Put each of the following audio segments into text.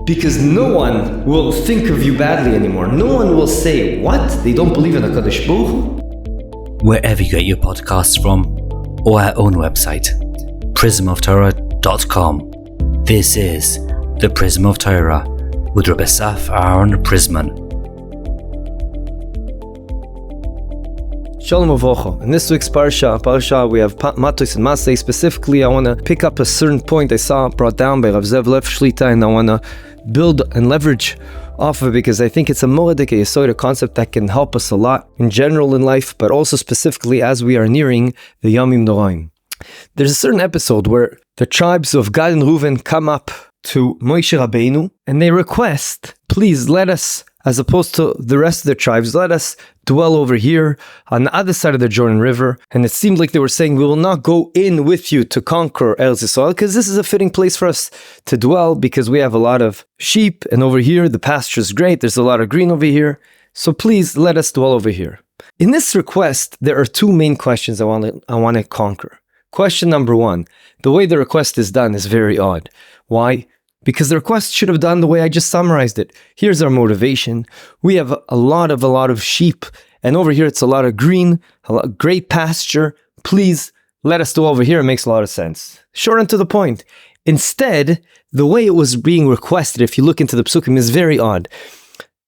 Because no one will think of you badly anymore. No one will say, what? They don't believe in HaKadosh Baruch Hu? Wherever you get your podcasts from, or our own website, prismoftorah.com. This is the Prism of Torah with Rabbi Asaf Aaron Prisman. Shalom Avocho. In this week's parsha, we have Matos-Masei. Specifically, I want to pick up a certain point I saw brought down by Rav Zev Leff Shlita, and I want to build and leverage off of it because I think it's a moedik, a yesod, a concept that can help us a lot in general in life, but also specifically as we are nearing the Yamim Noraim. There's a certain episode where the tribes of Gad and Reuven come up to Moshe Rabeinu and they request, please let us, as opposed to the rest of the tribes, let us dwell over here on the other side of the Jordan River. And it seemed like they were saying, we will not go in with you to conquer Eretz Yisrael, because this is a fitting place for us to dwell, because we have a lot of sheep, and over here the pasture is great, there's a lot of green over here, so please let us dwell over here. In this request, there are two main questions I want to conquer. Question number one, the way the request is done is very odd. Why? Because the request should have done the way I just summarized it. Here's our motivation. We have a lot of sheep, and over here it's a lot of green, great pasture. Please let us do over here. It makes a lot of sense. Short and to the point. Instead, the way it was being requested, if you look into the psukim, is very odd.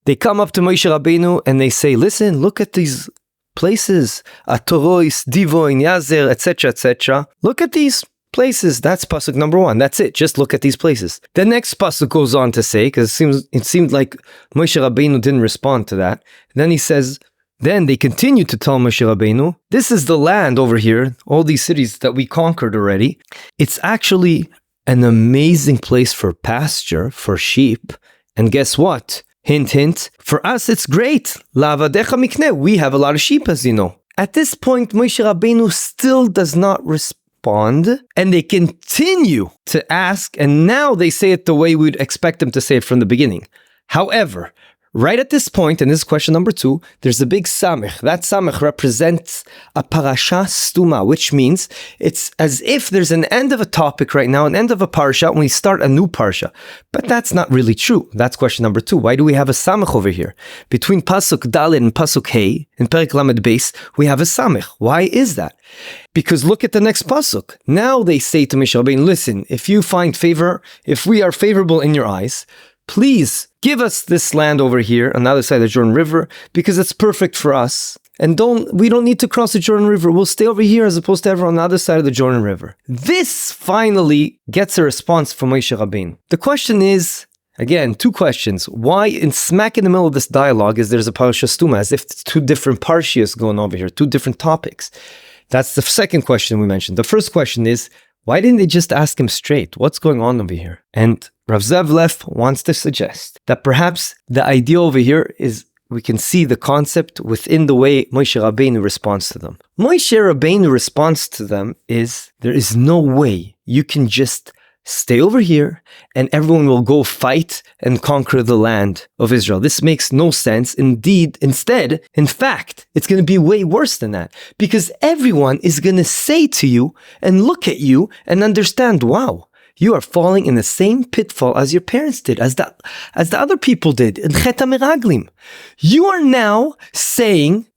They come up to Moshe Rabeinu and they say, listen, look at these places. Atorois, Divoin, Yazer, etc., etc. Look at these places. That's pasuk number one. That's it. Just look at these places. The next pasuk goes on to say, because it seemed like Moshe Rabeinu didn't respond to that. Then he says, then they continue to tell Moshe Rabeinu, this is the land over here, all these cities that we conquered already. It's actually an amazing place for pasture, for sheep. And guess what? Hint, hint. For us, it's great. La'avadecha mikneh. We have a lot of sheep, as you know. At this point, Moshe Rabeinu still does not respond. And they continue to ask, and now they say it the way we'd expect them to say it from the beginning. However, right at this point, and this is question number two, there's a big samech. That samech represents a parasha stuma, which means it's as if there's an end of a topic right now, an end of a parsha, when we start a new parsha. But that's not really true. That's question number two. Why do we have a samech over here? Between pasuk Dalet and pasuk Hey, in Perek Lamed Beis, we have a samech. Why is that? Because look at the next pasuk. Now they say to Moshe Rabbeinu, listen, if you find favor, if we are favorable in your eyes, please give us this land over here on the other side of the Jordan River, because it's perfect for us. And we don't need to cross the Jordan River. We'll stay over here as opposed to ever on the other side of the Jordan River. This finally gets a response from Moshe Rabeinu. The question is, again, two questions. Why in smack in the middle of this dialogue is there's a parasha stuma, as if it's two different parshias going over here, two different topics? That's the second question we mentioned. The first question is, why didn't they just ask him straight? What's going on over here? And Rav Zev Leff wants to suggest that perhaps the idea over here is we can see the concept within the way Moshe Rabeinu responds to them. Moshe Rabeinu response to them is, there is no way you can just stay over here and everyone will go fight and conquer the land of Israel. This makes no sense. Instead, in fact, it's going to be way worse than that, because everyone is going to say to you and look at you and understand, wow, you are falling in the same pitfall as your parents did, as the other people did in Chet HaMeraglim. You are now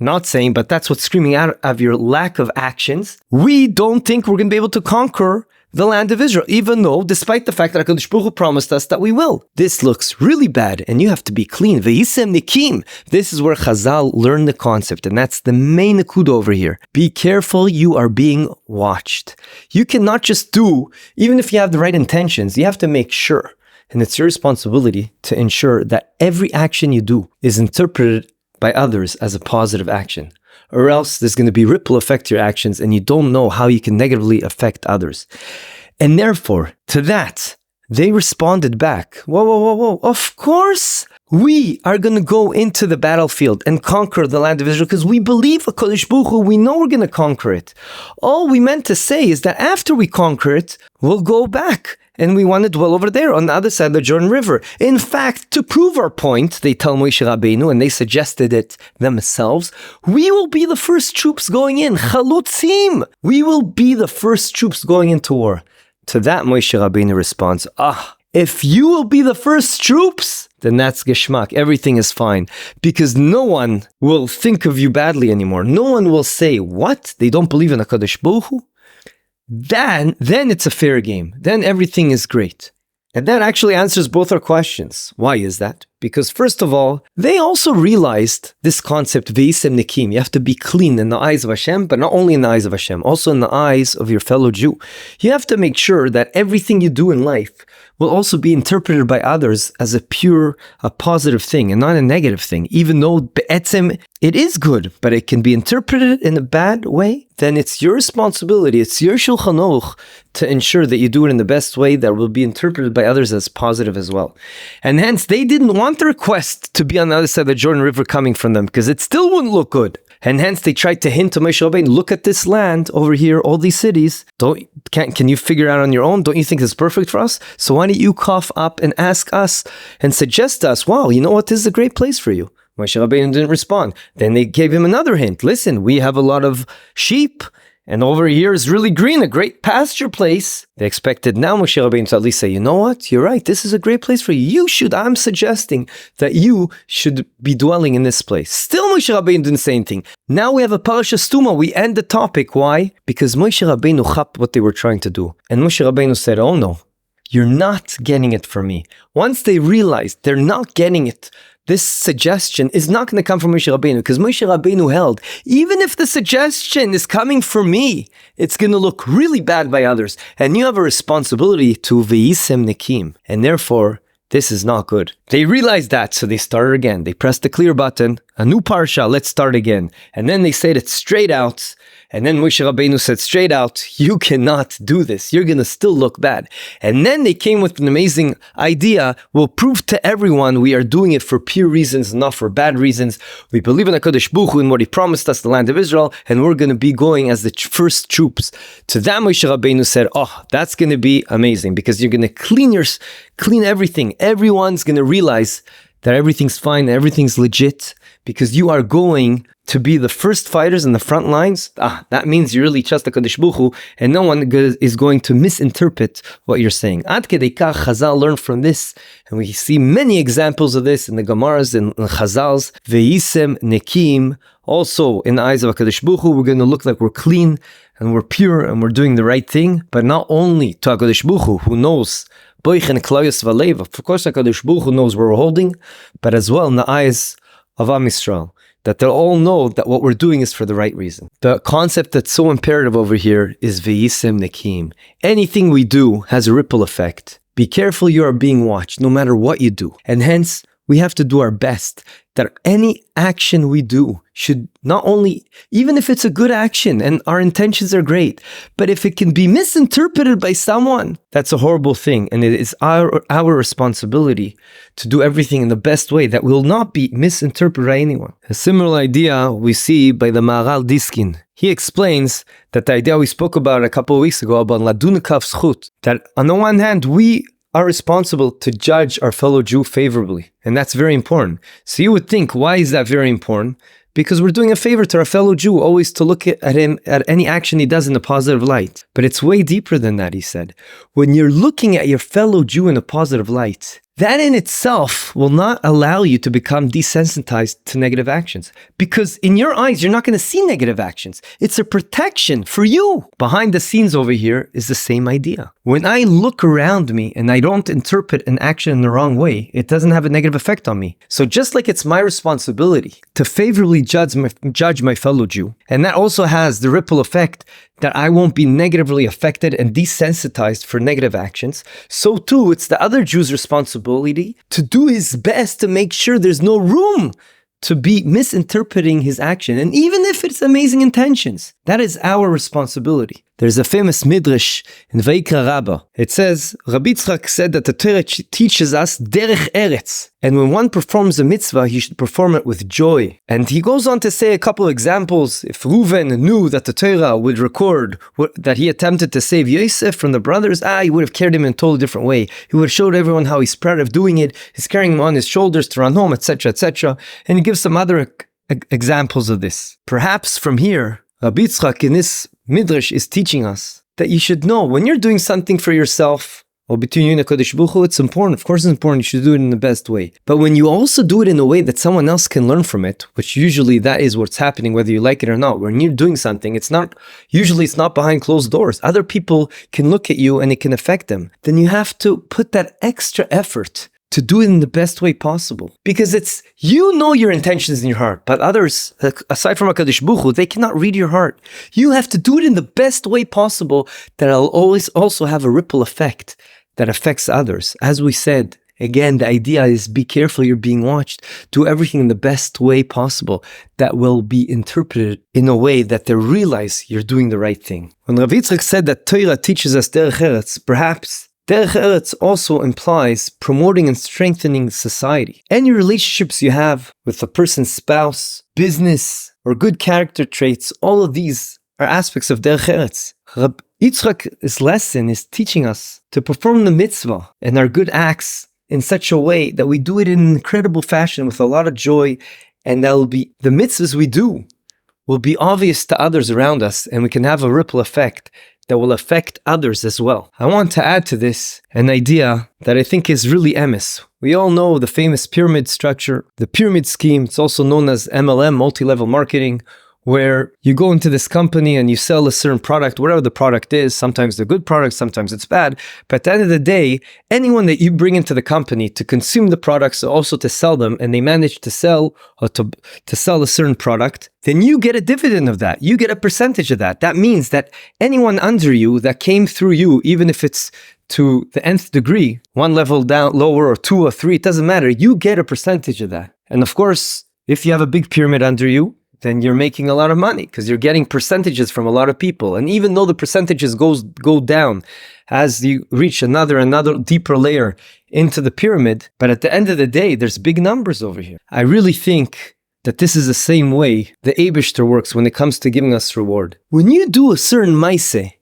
not saying, but that's what's screaming out of your lack of actions. We don't think we're going to be able to conquer the land of Israel, even though, despite the fact that HaKadosh Baruch Hu promised us that we will. This looks really bad, and you have to be clean. Vehiyusaim nekiyeim. This is where Chazal learned the concept, and that's the main nakuda over here. Be careful, you are being watched. You cannot just do, even if you have the right intentions, you have to make sure. And it's your responsibility to ensure that every action you do is interpreted by others as a positive action. Or else there's going to be ripple effect to your actions and you don't know how you can negatively affect others. And therefore, to that, they responded back, whoa, of course we are going to go into the battlefield and conquer the land of Israel because we believe HaKadosh Baruch Hu, we know we're going to conquer it. All we meant to say is that after we conquer it, we'll go back. And we want to dwell over there on the other side of the Jordan River. In fact, to prove our point, they tell Moshe Rabeinu, and they suggested it themselves, we will be the first troops going in. Chalutzim! We will be the first troops going into war. To that, Moshe Rabeinu responds, If you will be the first troops, then that's geschmack. Everything is fine. Because no one will think of you badly anymore. No one will say, what? They don't believe in HaKadosh Baruch Hu? Then it's a fair game. Then everything is great. And that actually answers both our questions. Why is that? Because first of all, they also realized this concept, vehiyusaim nekiyeim. You have to be clean in the eyes of Hashem, but not only in the eyes of Hashem, also in the eyes of your fellow Jew. You have to make sure that everything you do in life will also be interpreted by others as a positive thing and not a negative thing. Even though be'etzem, it is good, but it can be interpreted in a bad way, then it's your responsibility, it's your shulchan aruch to ensure that you do it in the best way that will be interpreted by others as positive as well. And hence, they didn't want the request to be on the other side of the Jordan River coming from them, because it still wouldn't look good. And hence they tried to hint to Moshe Rabeinu, look at this land over here, all these cities. Can you figure it out on your own? Don't you think it's perfect for us? So why don't you cough up and ask us and suggest to us, wow, you know what, this is a great place for you. Moshe Rabeinu didn't respond. Then they gave him another hint. Listen, we have a lot of sheep, and over here is really green, a great pasture place. They expected now Moshe Rabeinu to at least say, you know what, you're right, this is a great place for you. I'm suggesting that you should be dwelling in this place. Still Moshe Rabeinu didn't say anything. Now we have a parasha stuma, we end the topic. Why? Because Moshe Rabeinu chapped what they were trying to do. And Moshe Rabeinu said, oh no, you're not getting it from me. Once they realized they're not getting it, this suggestion is not going to come from Moshe Rabeinu, because Moshe Rabeinu held, even if the suggestion is coming from me, it's going to look really bad by others. And you have a responsibility to vehiyusaim nekiyeim. And therefore, this is not good. They realized that, so they started again. They pressed the clear button, a new parsha, let's start again. And then they said it straight out. And then Moshe Rabeinu said straight out, you cannot do this. You're going to still look bad. And then they came with an amazing idea. We'll prove to everyone we are doing it for pure reasons, not for bad reasons. We believe in HaKadosh Baruch Hu and what He promised us, the land of Israel, and we're going to be going as the first troops. To that Moshe Rabeinu said, oh, that's going to be amazing, because you're going to clean everything. Everyone's going to realize that everything's fine, everything's legit, because you are going to be the first fighters in the front lines. That means you really trust the HaKadosh Baruch Hu, and no one is going to misinterpret what you're saying. Ad kedei kach, Chazal learned from this, and we see many examples of this in the Gemaras and Chazals. Vehiyusaim nekiyeim, also in the eyes of HaKadosh Baruch Hu, we're going to look like we're clean and we're pure and we're doing the right thing, but not only to HaKadosh Baruch Hu knows. Of course, HaKadosh Baruch Hu knows where we're holding, but as well in the eyes of Am Yisrael, that they'll all know that what we're doing is for the right reason. The concept that's so imperative over here is vehiyusaim nekiyeim. Anything we do has a ripple effect. Be careful, you are being watched no matter what you do. And hence, we have to do our best that any action we do should not only, even if it's a good action and our intentions are great, but if it can be misinterpreted by someone, that's a horrible thing. And it is our responsibility to do everything in the best way that will not be misinterpreted by anyone. A similar idea we see by the Maharal Diskin. He explains that the idea we spoke about a couple of weeks ago about ladun kaf zchut, that on the one hand, we are responsible to judge our fellow Jew favorably. And that's very important. So you would think, why is that very important? Because we're doing a favor to our fellow Jew, always to look at him, at any action he does in a positive light. But it's way deeper than that, he said. When you're looking at your fellow Jew in a positive light, that in itself will not allow you to become desensitized to negative actions. Because in your eyes, you're not going to see negative actions. It's a protection for you. Behind the scenes over here is the same idea. When I look around me and I don't interpret an action in the wrong way, it doesn't have a negative effect on me. So just like it's my responsibility to favorably judge my fellow Jew, and that also has the ripple effect that I won't be negatively affected and desensitized for negative actions, so too it's the other Jew's responsibility to do his best to make sure there's no room to be misinterpreting his action. And even if it's amazing intentions, that is our responsibility. There's a famous midrash in Vayikra Rabbah. It says, Rabbi Yitzchak said that the Torah teaches us derech eretz. And when one performs a mitzvah, he should perform it with joy. And he goes on to say a couple of examples. If Reuven knew that the Torah would record that he attempted to save Yosef from the brothers, he would have carried him in a totally different way. He would have showed everyone how he's proud of doing it. He's carrying him on his shoulders to run home, etc., etc. And he gives some other examples of this. Perhaps from here, Rabbi Yitzchak in this midrash is teaching us that you should know when you're doing something for yourself, or between you and HaKadosh Baruch Hu, it's important. Of course it's important. You should do it in the best way. But when you also do it in a way that someone else can learn from it, which usually that is what's happening, whether you like it or not. When you're doing something, it's not behind closed doors. Other people can look at you and it can affect them. Then you have to put that extra effort to do it in the best way possible. Because it's, you know your intentions in your heart, but others, aside from HaKadosh Baruch Hu, they cannot read your heart. You have to do it in the best way possible that will always also have a ripple effect that affects others. As we said, again, the idea is be careful, you're being watched. Do everything in the best way possible that will be interpreted in a way that they realize you're doing the right thing. When Rav Yitzchak said that Torah teaches us derech eretz, perhaps derech eretz also implies promoting and strengthening society. Any relationships you have with a person's spouse, business, or good character traits, all of these are aspects of derech eretz. Rav Yitzchak's lesson is teaching us to perform the mitzvah and our good acts in such a way that we do it in an incredible fashion with a lot of joy, and that will be the mitzvahs we do will be obvious to others around us, and we can have a ripple effect that will affect others as well. I want to add to this an idea that I think is really emes. We all know the famous pyramid structure, the pyramid scheme. It's also known as MLM, multi-level marketing, where you go into this company and you sell a certain product, whatever the product is. Sometimes they're good products, sometimes it's bad. But at the end of the day, anyone that you bring into the company to consume the products, also to sell them, and they manage to sell or to sell a certain product, then you get a dividend of that. You get a percentage of that. That means that anyone under you that came through you, even if it's to the nth degree, one level down, lower, or 2 or 3, it doesn't matter. You get a percentage of that. And of course, if you have a big pyramid under you, then you're making a lot of money because you're getting percentages from a lot of people. And even though the percentages go down as you reach another deeper layer into the pyramid, but at the end of the day, there's big numbers over here. I really think that this is the same way the Eibishter works when it comes to giving us reward. When you do a certain maaseh,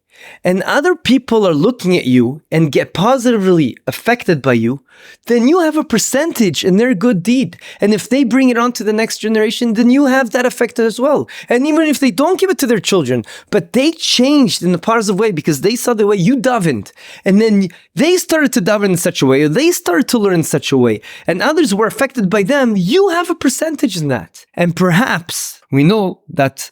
and other people are looking at you and get positively affected by you, then you have a percentage in their good deed. And if they bring it on to the next generation, then you have that effect as well. And even if they don't give it to their children, but they changed in a positive way because they saw the way you davened, and then they started to daven in such a way, or they started to learn in such a way, and others were affected by them, you have a percentage in that. And perhaps we know that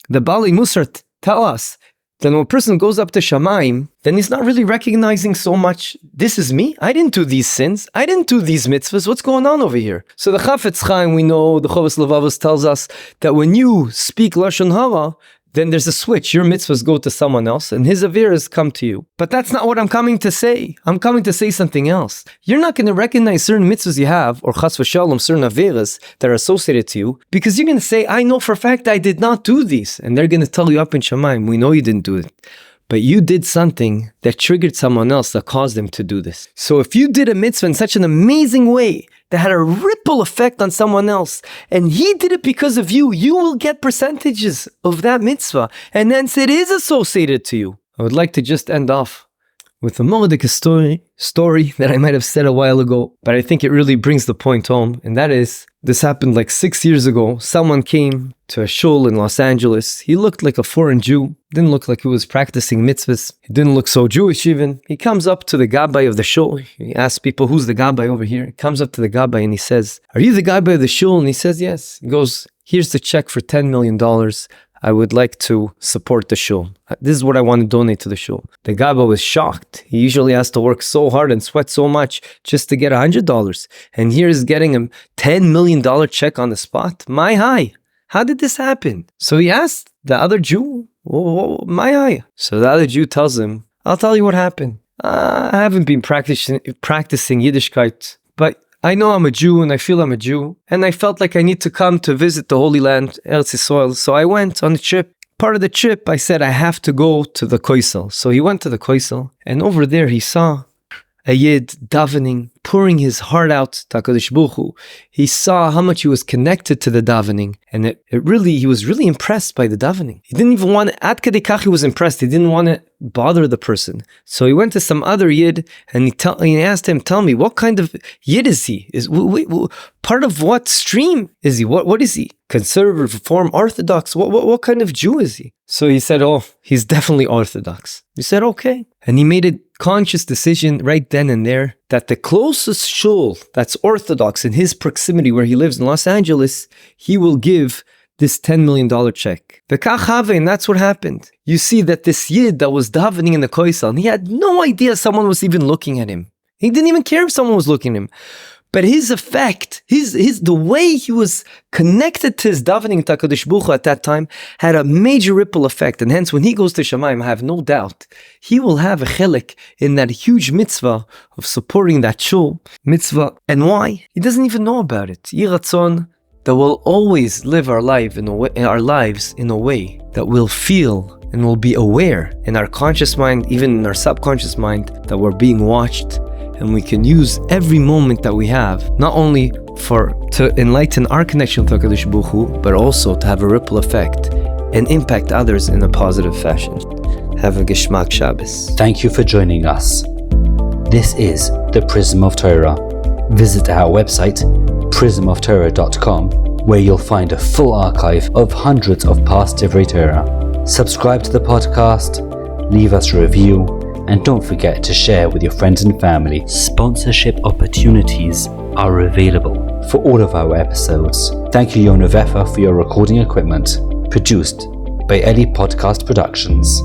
the Bali Musar tell us then when a person goes up to Shamayim, then he's not really recognizing so much, this is me? I didn't do these sins. I didn't do these mitzvahs. What's going on over here? So the Chafetz Chaim, we know, the Chovos Levavos tells us that when you speak Lashon Hara, then there's a switch. Your mitzvahs go to someone else and his averas come to you. But that's not what I'm coming to say. I'm coming to say something else. You're not going to recognize certain mitzvahs you have, or chas v'shalom, certain averas that are associated to you, because you're going to say, I know for a fact I did not do these. And they're going to tell you up in Shamayim, we know you didn't do it. But you did something that triggered someone else that caused them to do this. So if you did a mitzvah in such an amazing way that had a ripple effect on someone else, and he did it because of you, you will get percentages of that mitzvah, and hence it is associated to you. I would like to just end off with a Mordecai story that I might have said a while ago, but I think it really brings the point home, and that is, this happened like 6 years ago. Someone came to a shul in Los Angeles. He looked like a foreign Jew. Didn't look like he was practicing mitzvahs. He didn't look so Jewish even. He comes up to the gabbai of the shul. He asks people, who's the gabbai over here? He comes up to the gabbai and he says, are you the gabbai of the shul? And he says, yes. He goes, here's the check for $10 million. I would like to support the shul. This is what I want to donate to the shul. The gabbai was shocked. He usually has to work so hard and sweat so much just to get $100. And here is getting him $10 million check on the spot. My high. How did this happen? So he asked the other Jew, my high. So the other Jew tells him, I'll tell you what happened. I haven't been practicing Yiddishkeit, but I know I'm a Jew and I feel I'm a Jew, and I felt like I need to come to visit the Holy Land, Eretz Yisrael. So I went on a trip. Part of the trip, I said I have to go to the Koisel. So he went to the Koisel, and over there he saw a Yid davening, pouring his heart out to HaKadosh Baruch Hu. He saw how much he was connected to the davening, and he was really impressed by the davening. He didn't even want to, Ad Kadei Kach he was impressed. He didn't want to bother the person. So he went to some other Yid, and he asked him, tell me, what kind of Yid is he? Part of what stream is he? What is he? Conservative, Reform, Orthodox? What kind of Jew is he? So he said, oh, he's definitely Orthodox. He said, okay. And he made it conscious decision right then and there that the closest shul that's Orthodox in his proximity where he lives in Los Angeles, he will give this $10 million check. And that's what happened. You see that this Yid that was davening in the Koisel, and he had no idea someone was even looking at him. He didn't even care if someone was looking at him. But his effect, the way he was connected to his davening to HaKadosh Baruch Hu at that time had a major ripple effect. And hence, when he goes to Shamayim, I have no doubt, he will have a chelik in that huge mitzvah of supporting that shul mitzvah. And why? He doesn't even know about it. Yiratzon, that will always live our lives in a way that we'll feel and we'll be aware in our conscious mind, even in our subconscious mind, that we're being watched. And we can use every moment that we have, not only to enlighten our connection with HaKadosh Baruch Hu, but also to have a ripple effect and impact others in a positive fashion. Have a Geshmak Shabbos. Thank you for joining us. This is the Prism of Torah. Visit our website, prismoftorah.com, where you'll find a full archive of hundreds of past Divrei Torah. Subscribe to the podcast, leave us a review, and don't forget to share with your friends and family. Sponsorship opportunities are available for all of our episodes. Thank you, Yona Vefa, for your recording equipment. Produced by Eli Podcast Productions.